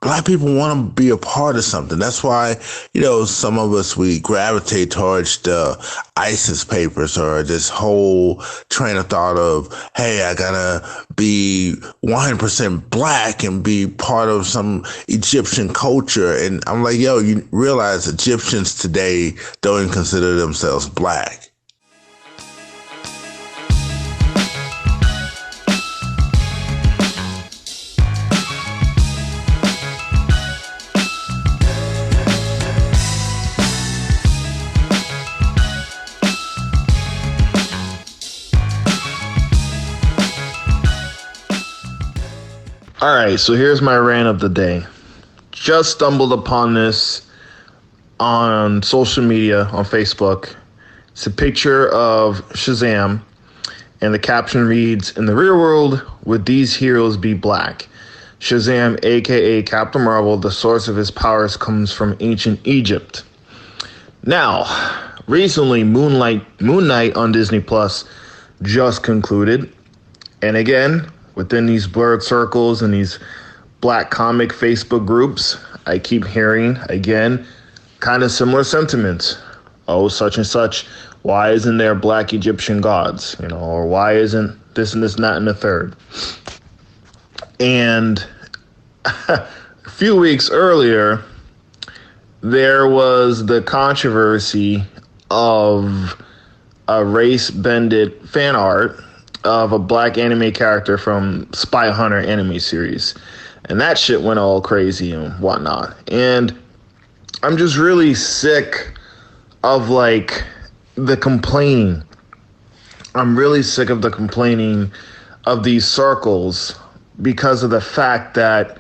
black people want to be a part of something. That's why, some of us, we gravitate towards the ISIS papers or this whole train of thought of, hey, I gotta be 100% black and be part of some Egyptian culture. And I'm like, yo, you realize Egyptians today don't even consider themselves black. All right, so here's my rant of the day. Just stumbled upon this on social media, on Facebook. It's a picture of Shazam, and the caption reads, "In the real world, would these heroes be black? Shazam, aka Captain Marvel, the source of his powers comes from ancient Egypt." Now, recently, Moon Knight on Disney Plus just concluded, and again, within these blurred circles and these black comic Facebook groups, I keep hearing, again, kind of similar sentiments. Oh, such and such, why isn't there black Egyptian gods? Or why isn't this and this, not in the third? And a few weeks earlier, there was the controversy of a race-bended fan art of a black anime character from Spy Hunter anime series. And that shit went all crazy and whatnot. And I'm just really sick of the complaining. I'm really sick of the complaining of these circles because of the fact that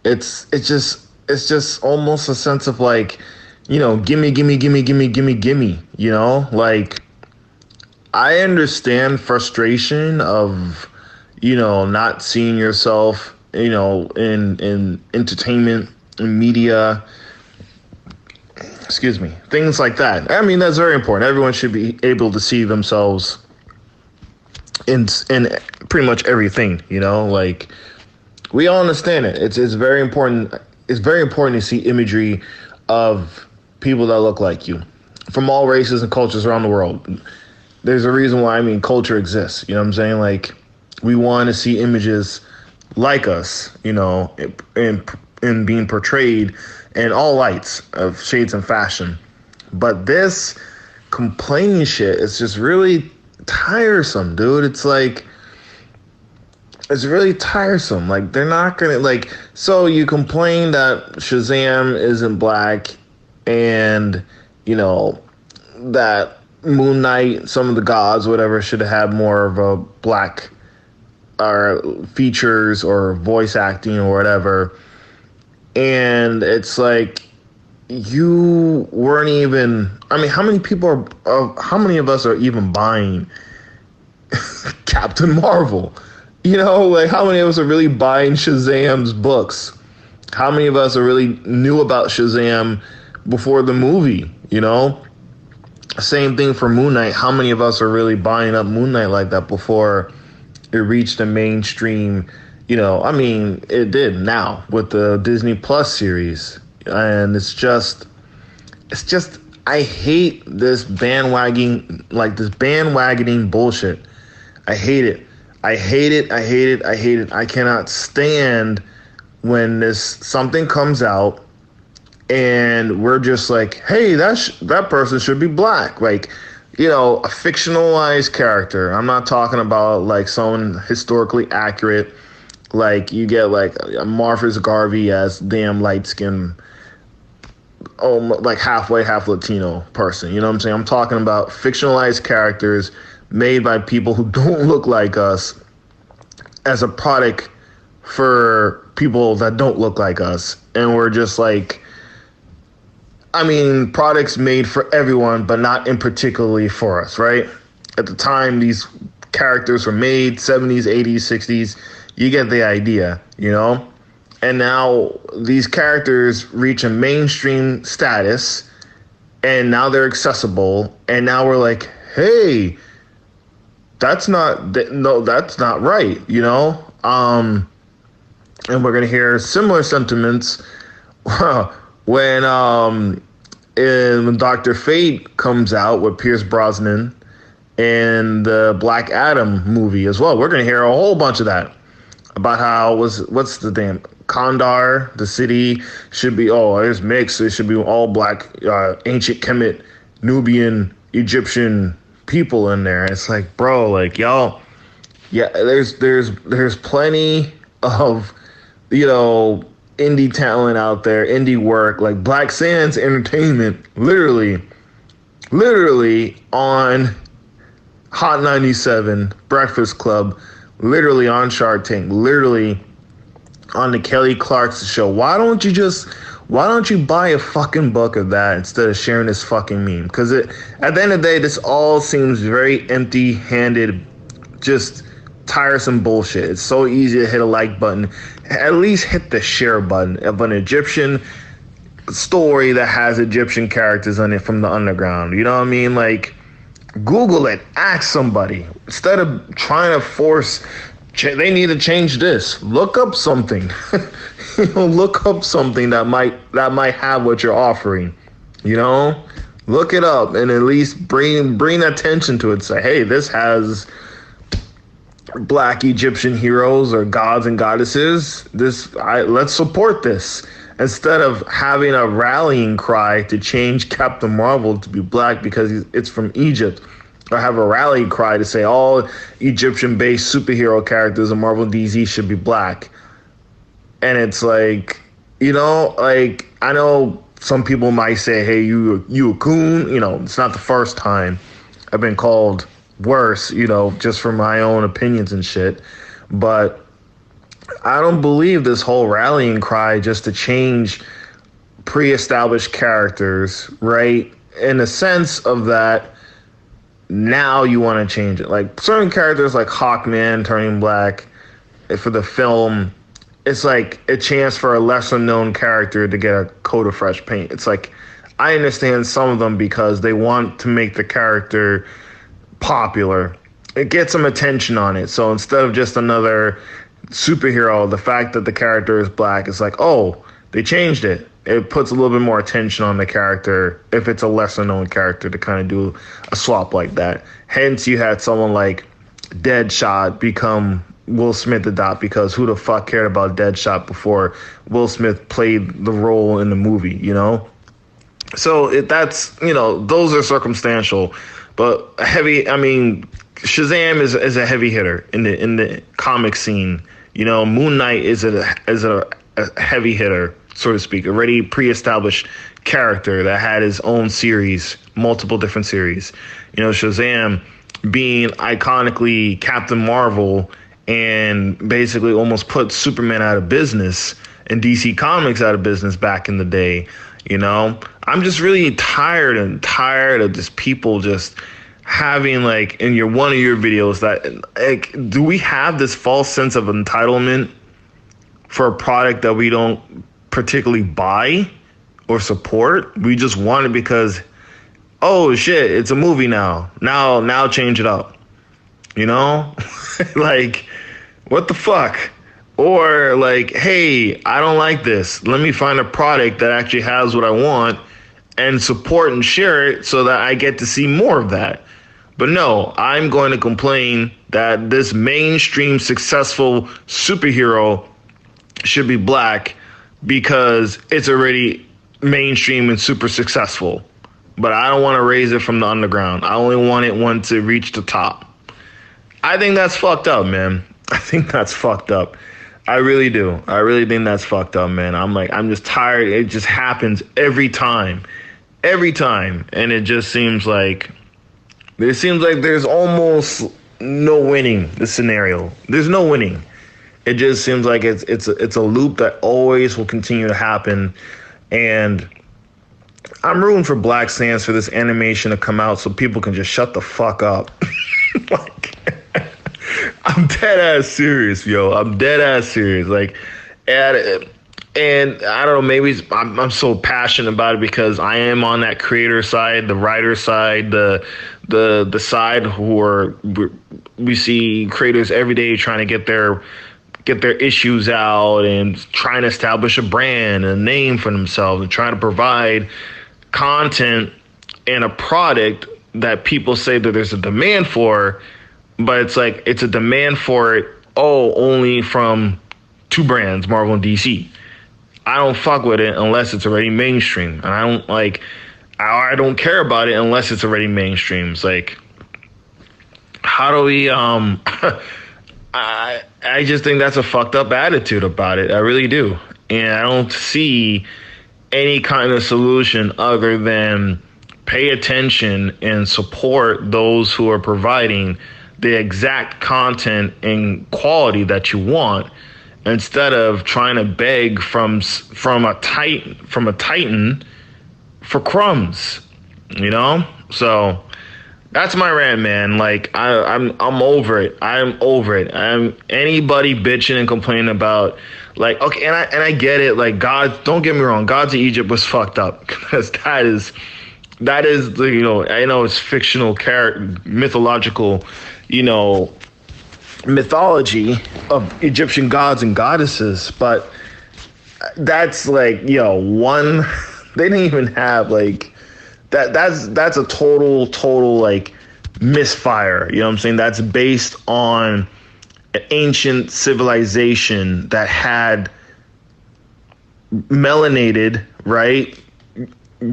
it's just almost a sense of gimme, gimme, gimme, gimme, gimme, gimme, I understand frustration of, not seeing yourself, in entertainment, in media, things like that. I mean, that's very important. Everyone should be able to see themselves in pretty much everything, we all understand it. It's very important. It's very important to see imagery of people that look like you from all races and cultures around the world. There's a reason why, culture exists. You know what I'm saying? We want to see images like us, and being portrayed in all lights of shades and fashion. But this complaining shit is just really tiresome, dude. It's really tiresome. They're not gonna, so you complain that Shazam isn't black and, that Moon Knight, some of the gods, whatever, should have more of a black features or voice acting or whatever. And it's you weren't even, how many of us are even buying Captain Marvel? How many of us are really buying Shazam's books? How many of us are really knew about Shazam before the movie, Same thing for Moon Knight. How many of us are really buying up Moon Knight like that before it reached the mainstream? It did now with the Disney Plus series. And it's just, I hate this bandwagoning bullshit. I hate it. I cannot stand when something comes out and we're just hey, that person should be black. A fictionalized character. I'm not talking about someone historically accurate. You get Marcus Garvey as damn light skin, halfway, half Latino person. You know what I'm saying? I'm talking about fictionalized characters made by people who don't look like us as a product for people that don't look like us. And we're just products made for everyone, but not in particularly for us, right? At the time these characters were made, 70s, 80s, 60s, you get the idea, And now these characters reach a mainstream status, and now they're accessible, and now we're hey, that's not right, And we're gonna hear similar sentiments when when Doctor Fate comes out with Pierce Brosnan in the Black Adam movie as well. We're gonna hear a whole bunch of that about how what's the damn Kandar, the city should be there's mixed. It should be all black, ancient Kemet, Nubian, Egyptian people in there. It's like, bro, like y'all, yeah. There's plenty of indie talent out there, indie work like Black Sands Entertainment, literally on Hot 97, Breakfast Club, literally on Shark Tank, literally on the Kelly Clarkson show. Why don't you buy a fucking book of that instead of sharing this fucking meme? Because at the end of the day, this all seems very empty-handed, just tiresome bullshit. It's so easy to hit a like button. At least hit the share button of an Egyptian story that has Egyptian characters on it from the underground. You know what I mean? Like, Google it, ask somebody. Instead of trying to force, they need to change this. Look up something. Look up something that might have what you're offering. Look it up and at least bring attention to it. Say, hey, this has Black Egyptian heroes or gods and goddesses. Let's support this. Instead of having a rallying cry to change Captain Marvel to be black because it's from Egypt, or have a rally cry to say all Egyptian-based superhero characters in Marvel DZ should be black. And it's like, like, I know some people might say, hey, you a coon. It's not the first time I've been called worse, just for my own opinions and shit. But I don't believe this whole rallying cry just to change pre-established characters, right? In the sense of that, now you want to change it. Like certain characters like Hawkman turning black for the film, it's like a chance for a lesser known character to get a coat of fresh paint. It's like, I understand some of them because they want to make the character popular. It gets some attention on it. So instead of just another superhero, the fact that the character is black, it's like, oh, they changed it. It puts a little bit more attention on the character if it's a lesser known character to kind of do a swap like that. Hence, you had someone like Deadshot become Will Smith the Dot, because who the fuck cared about Deadshot before Will Smith played the role in the movie, So that's, those are circumstantial. But Shazam is a heavy hitter in the comic scene. Moon Knight is a heavy hitter, so to speak, already pre-established character that had his own series, multiple different series. Shazam being iconically Captain Marvel and basically almost put Superman out of business and DC Comics out of business back in the day. I'm just really tired of just people just having, like, in one of your videos that, like, do we have this false sense of entitlement for a product that we don't particularly buy or support? We just want it because, oh shit, it's a movie now change it up, like, what the fuck? Or like, hey, I don't like this, let me find a product that actually has what I want and support and share it so that I get to see more of that. But no, I'm going to complain that this mainstream successful superhero should be black because it's already mainstream and super successful. But I don't want to raise it from the underground. I only want it once it reached the top. I think that's fucked up, man. I think that's fucked up. I really do. I really think that's fucked up, man. I'm just tired. It just happens every time. And it just seems like there's almost no winning this scenario. There's no winning. It just seems like it's a loop that always will continue to happen. And I'm rooting for Black Sands for this animation to come out so people can just shut the fuck up. Like, I'm dead ass serious, yo. I'm dead ass serious. Like, and I don't know, maybe I'm so passionate about it because I am on that creator side, the writer side, the side we see creators every day trying to get their get their issues out and trying to establish a brand, a name for themselves, and trying to provide content and a product that people say that there's a demand for, but it's like it's a demand for it only from two brands, Marvel and DC. I don't fuck with it unless it's already mainstream, and I don't care about it unless it's already mainstream. It's like, how do we I just think that's a fucked up attitude about it. I really do. And I don't see any kind of solution other than pay attention and support those who are providing the exact content and quality that you want, instead of trying to beg from a titan for crumbs, you know? So that's my rant, man. Like I'm over it. I'm over it. I'm anybody bitching and complaining about, like, okay, and I get it. Like, God, don't get me wrong, Gods of Egypt was fucked up, because that is the, you know, I know it's fictional mythological, you know, mythology of Egyptian gods and goddesses, but that's like, one, they didn't even have like that's a total like misfire. You know what I'm saying? That's based on an ancient civilization that had melanated, right?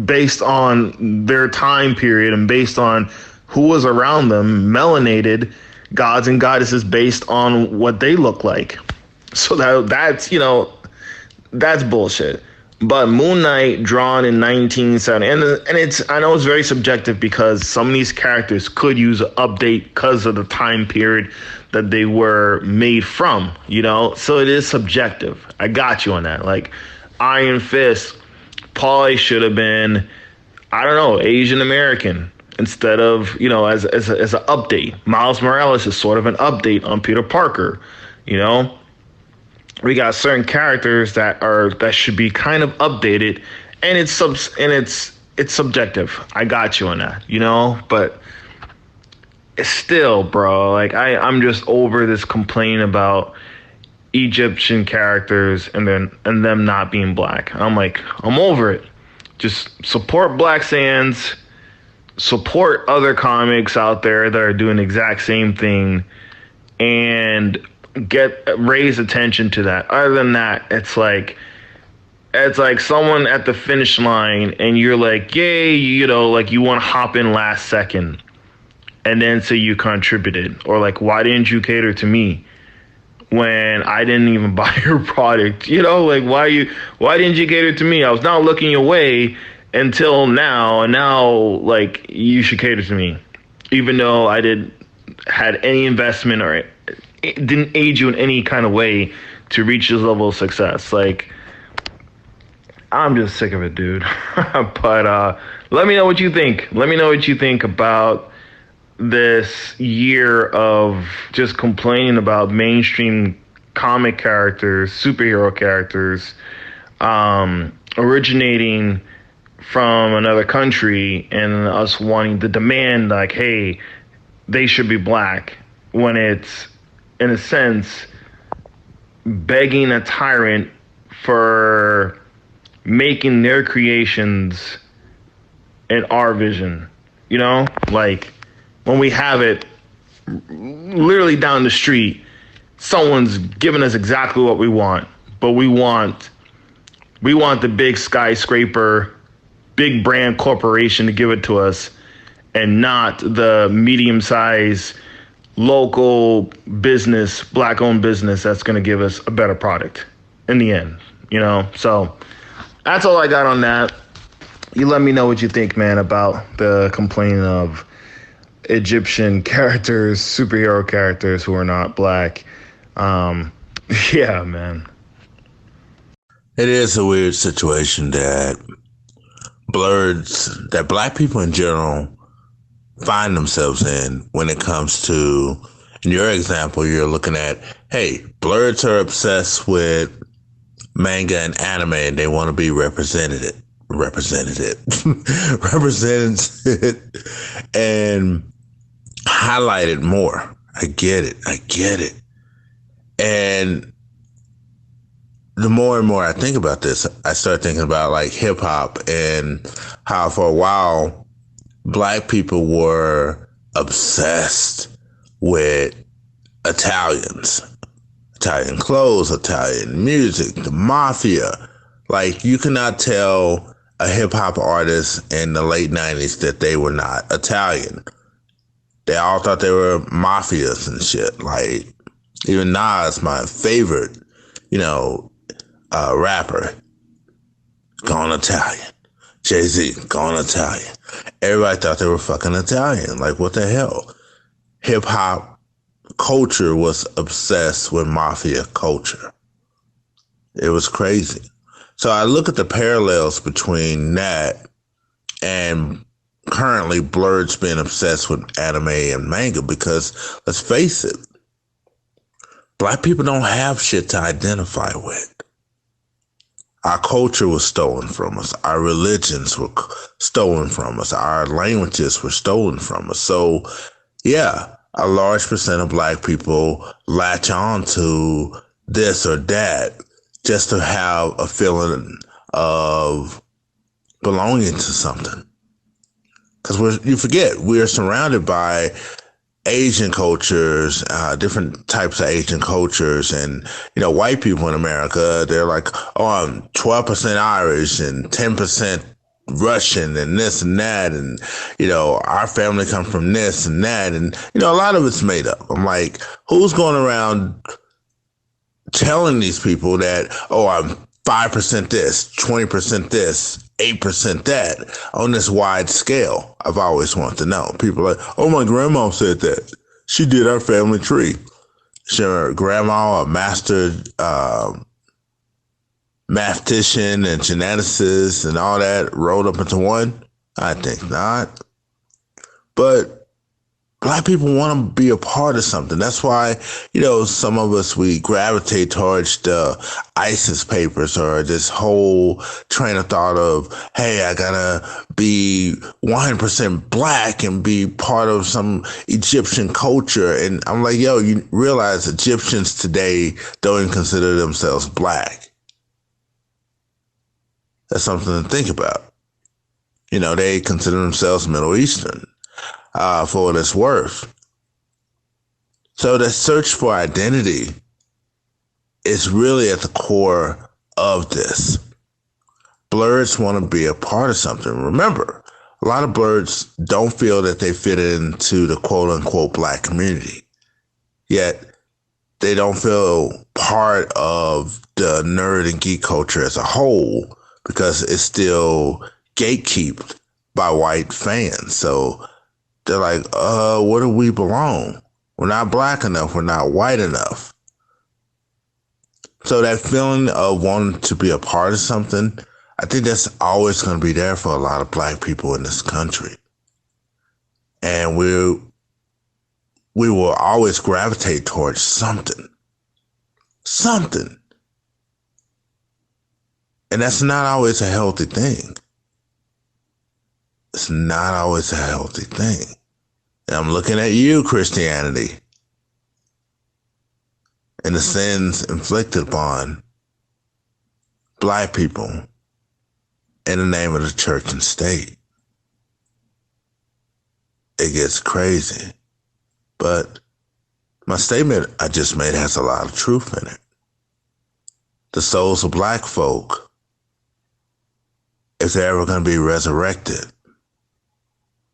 Based on their time period and based on who was around them, melanated gods and goddesses based on what they look like. So that's that's bullshit. But Moon Knight, drawn in 1970, and it's, I know it's very subjective because some of these characters could use an update because of the time period that they were made from, so it is subjective. I got you on that. Like Iron Fist probably should have been, I don't know, Asian American instead of, as an update. Miles Morales is sort of an update on Peter Parker. We got certain characters that should be kind of updated, and it's subjective. I got you on that, but it's still, bro, like I'm just over this complaint about Egyptian characters and them not being black. I'm like, I'm over it. Just support Black Sands, support other comics out there that are doing the exact same thing, and raise attention to that. Other than that, it's like someone at the finish line and you're like, yay, like you want to hop in last second and then say you contributed, or like, why didn't you cater to me when I didn't even buy your product? Like, why didn't you cater to me? I was not looking your way until now, and now like you should cater to me, even though I had any investment or it didn't aid you in any kind of way to reach this level of success. Like, I'm just sick of it, dude. But let me know what you think. Let me know what you think about this year of just complaining about mainstream comic characters, superhero characters, originating from another country, and us wanting to demand, like, hey, they should be black, when it's, in a sense, begging a tyrant for making their creations in our vision. Like, when we have it literally down the street, someone's giving us exactly what we want, but we want the big skyscraper, big brand corporation to give it to us, and not the medium-sized local business, black-owned business that's going to give us a better product in the end, So that's all I got on that. You let me know what you think, man, about the complaining of Egyptian characters, superhero characters who are not black. Yeah, man. It is a weird situation that black people in general find themselves in when it comes to, in your example, you're looking at, hey, blurs are obsessed with manga and anime and they want to be represented and highlighted more. I get it. And the more and more I think about this, I start thinking about like hip hop and how for a while black people were obsessed with Italians, Italian clothes, Italian music, the mafia. Like you cannot tell a hip hop artist in the late 90s that they were not Italian. They all thought they were mafias and shit. Like even Nas, my favorite, you know, rapper, gone Italian. Jay-Z, gone Italian. Everybody thought they were fucking Italian. Like what the hell? Hip hop culture was obsessed with mafia culture. It was crazy. So I look at the parallels between that and currently Blurred's being obsessed with anime and manga because let's face it, black people don't have shit to identify with. Our culture was stolen from us. Our religions were stolen from us. Our languages were stolen from us. So, yeah, a large percent of black people latch on to this or that just to have a feeling of belonging to something. Because you forget, we are surrounded by Asian cultures, different types of Asian cultures, and white people in America. They're like, oh, I'm 12% Irish and 10% Russian and this and that, and our family comes from this and that, and a lot of it's made up. I'm like, who's going around telling these people that, oh, I'm 5% this, 20% this, 8% that on this wide scale? I've always wanted to know. People are like, oh, my grandma said that. She did our family tree. Her grandma, a master mathematician and geneticist and all that rolled up into one? I think not. But black people want to be a part of something. That's why, some of us, we gravitate towards the ISIS papers or this whole train of thought of, hey, I gotta be 100% black and be part of some Egyptian culture. And I'm like, yo, you realize Egyptians today don't even consider themselves black. That's something to think about. They consider themselves Middle Eastern. For what it's worth. So the search for identity is really at the core of this. Blurs want to be a part of something. Remember, a lot of blurs don't feel that they fit into the quote unquote black community. Yet they don't feel part of the nerd and geek culture as a whole because it's still gatekept by white fans. So they're like, where do we belong? We're not black enough. We're not white enough. So that feeling of wanting to be a part of something, I think that's always going to be there for a lot of black people in this country. And we will always gravitate towards something. Something. And that's not always a healthy thing. It's not always a healthy thing. And I'm looking at you, Christianity, and the sins inflicted upon black people in the name of the church and state. It gets crazy. But my statement I just made has a lot of truth in it. The souls of black folk, if they're ever going to be resurrected,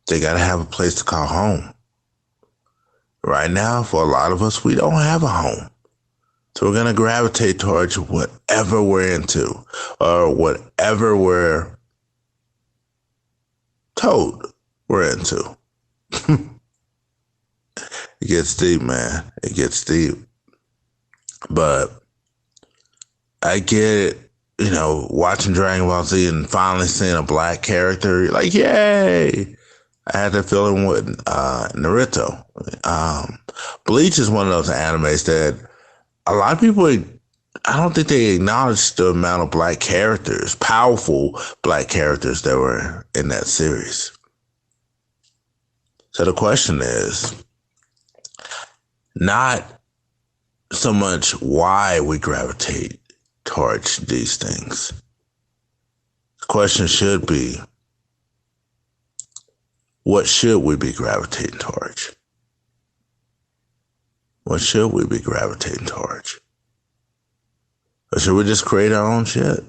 they got to have a place to call home. Right now, for a lot of us, we don't have a home. So we're going to gravitate towards whatever we're into or whatever we're told we're into. It gets deep, man. It gets deep. But I get it, watching Dragon Ball Z and finally seeing a black character, you're like, yay! I had that feeling with Naruto. Bleach is one of those animes that a lot of people, I don't think they acknowledge the amount of black characters, powerful black characters that were in that series. So the question is not so much why we gravitate towards these things. The question should be, what should we be gravitating towards? What should we be gravitating towards? Or should we just create our own shit?